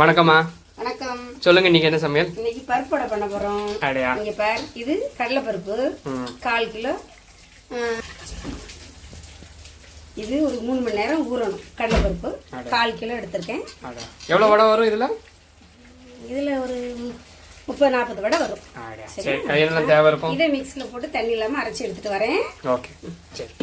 வணக்கம்மா. வணக்கம். சொல்லுங்க, இன்னைக்கு என்ன சமையல்? இன்னைக்கு பருப்பு வடை பண்ண போறோம். இங்க பாரு, இது கடலை பருப்பு 1/4 கிலோ. இது ஒரு 3 மணி நேரம் ஊறணும். கடலை பருப்பு 1/4 கிலோ எடுத்திருக்கேன். எவ்வளவு வடை வரும் இதுல? இதுல ஒரு 30-40 வடை வரும். சரி, கையெல்லாம் தேவை இருக்கும். இதை மிக்ஸில போட்டு தண்ணி இல்லாம அரைச்சி எடுத்துட்டு வரேன். ஓகே, சரி.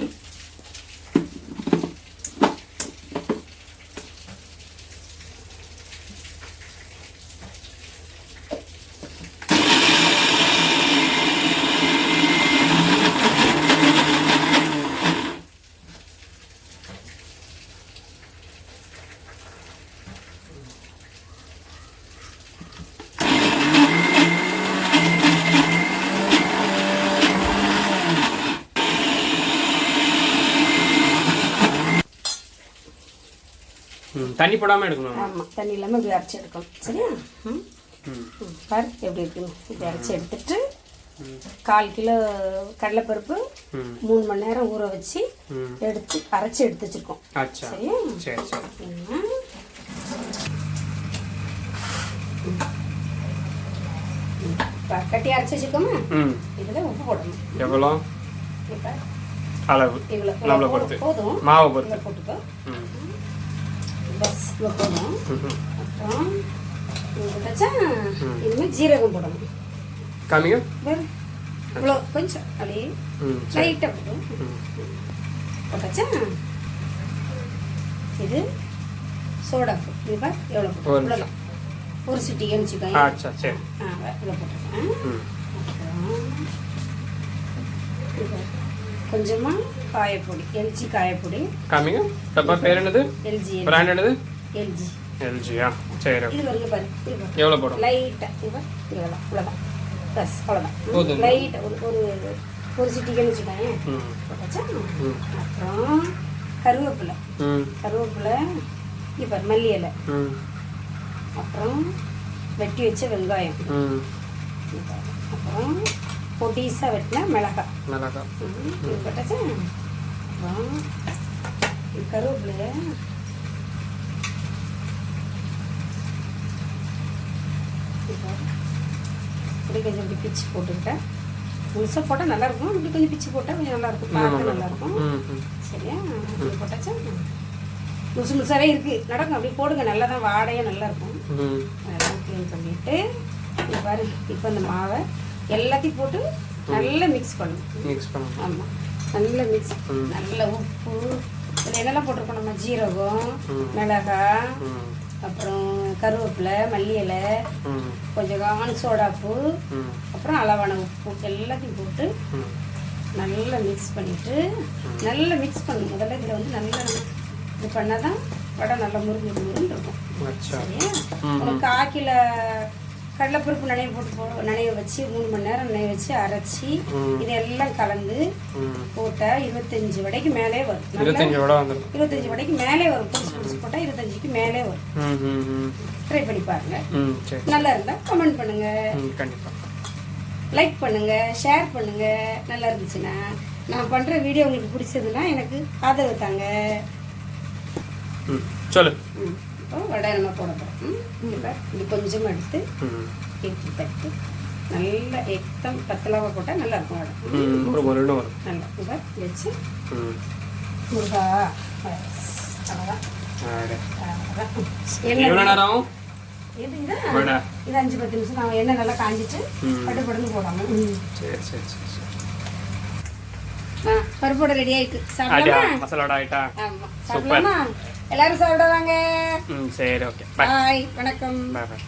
தண்ணி போடாம எடுக்கணும். ஆமா, தண்ணி இல்லாம இப்படி அரைச்சி எடுக்கணும். சரியா? பாரு எப்படி இருக்குன்னு. இப்படி அரைச்சி எடுத்துட்டு 1/4 கிலோ கடலைப்பருப்பு 3 மணி நேரம் ஊற வச்சு எடுத்து அரைச்சி எடுத்து வச்சிருக்கோம். சரியா? சரி சரி. கட்டி அரைச்சி வச்சிருக்கோமா? இதுல உப்பு போடணும். எவ்வளோ அளவு? இவ்வளவு போதும். மாவு பொறுத்து போட்டுக்கோ. பஸ் போடணும். அப்புறம் இனிமேல் ஜீரகம் போடணும். காமிங்க. இவ்வளோ கொஞ்சம் அப்படியே லைட்டாக போடும். போட்டாச்சா? இது சோடாப்பு. இது பார் எவ்வளோ போடலாம். ஒரு சிட்டின்னு வச்சுக்கோங்க. சரி. இவ்வளோ போட்டுருக்கேன். அப்புறம் கொஞ்சமா காயப்பொடி, எல்ஜி காயப்பொடி. காமிங்க. டப்பா பேர் என்னது? எல்ஜி. பிராண்ட் என்னது? எல்ஜி. எல்ஜியா? சரி. இது வருங்க பாரு. எவ்வளவு போடும்? லைட்டா இவ்வளவுதான். அவ்வளவுதான். பஸ் அவ்வளவுதான். லைட்டா ஒரு சிட்டிக்கன்னு வச்சுக்கோங்க. போட்டாச்சா? அப்புறம் கருவேப்பிலை. கருவேப்பிலை இது பாரு, மல்லி இலை. அப்புறம் வெட்டி வச்ச வெங்காயம். அப்புறம் பொடிசா வெட்டின மிளகாய். போட்டாச்சா? அப்புறம் கருவேப்பிலை இப்படி கொஞ்சம் இப்படி பிச்சு போட்டுக்கிட்டேன். முழுசாக போட்டால் நல்லாயிருக்கும். இப்படி கொஞ்சம் பிச்சு போட்டால் கொஞ்சம் நல்லாயிருக்கும், பார்க்க நல்லாயிருக்கும். சரியா? அப்படி போட்டாச்சா? முழுசு முழுசாவே இருக்குது, நடக்கும். அப்படி போடுங்க, நல்லா தான் வாடையாக நல்லாயிருக்கும். அதெல்லாம் க்ளீன் பண்ணிவிட்டு பாரு, இப்போ இந்த மாவை எல்லாத்தையும் போட்டு நல்லா மிக்ஸ் பண்ணணும். ஆமாம், நல்லா மிக்ஸ். நல்ல உப்பு, இதில் என்னெல்லாம் போட்டிருக்கோம் நம்ம? ஜீரகம், மிளகாய், அப்புறம் கருவேப்பிலை, மல்லி இலை, கொஞ்சம் கான் சோடாப்பு, அப்புறம் அளவான உப்பு எல்லாத்தையும் போட்டு நல்லா மிக்ஸ் பண்ணிட்டு நல்லா மிக்ஸ் பண்ணணும். முதல்ல இதில் வந்து நல்லா இது பண்ணால் தான் வடை நல்லா முருன்னு இருக்கும். சரியா? ஒரு 1/4 கிலோ கடலைப்பருப்பு நனைய வச்சு 3 மணி நேரம் நனைய வச்சு அரைச்சி இதெல்லாம் கலந்து போட்டால் 25 வடைக்கு மேலே வரும். 25 வடைக்கு மேலே வரும். புதுசு போட்டால் 25க்கு மேலே வரும். ட்ரை பண்ணி பாருங்க. நல்லா இருந்தா கமெண்ட் பண்ணுங்க, லைக் பண்ணுங்க, ஷேர் பண்ணுங்க. நல்லா இருந்துச்சுன்னா, நான் பண்ற வீடியோ உங்களுக்கு பிடிச்சதுன்னா எனக்கு ஆதரவு தாங்க. சொல்லு. வடை நம்ம போட போகிறோம். இப்படி கொஞ்சம் எடுத்து எடுத்து தட்டு நல்லா எக்தம் பத்தலாவை போட்டால் நல்லா இருக்கும் வடை. நல்லா இப்போ வச்சு முருகா அவ்வளோதான். இது 5-10 நிமிஷம் நான் எண்ணெய் நல்லா காஞ்சிட்டு படுபடுன்னு போடாமல். பருப்போட ரெடி ஆயிட்டு சாப்பிடலாமா? ஆமா, சாப்பிடலாமா? எல்லாரும் சாப்பிடுவாங்க. சரி, ஓகே. பாய். வணக்கம். பாய்.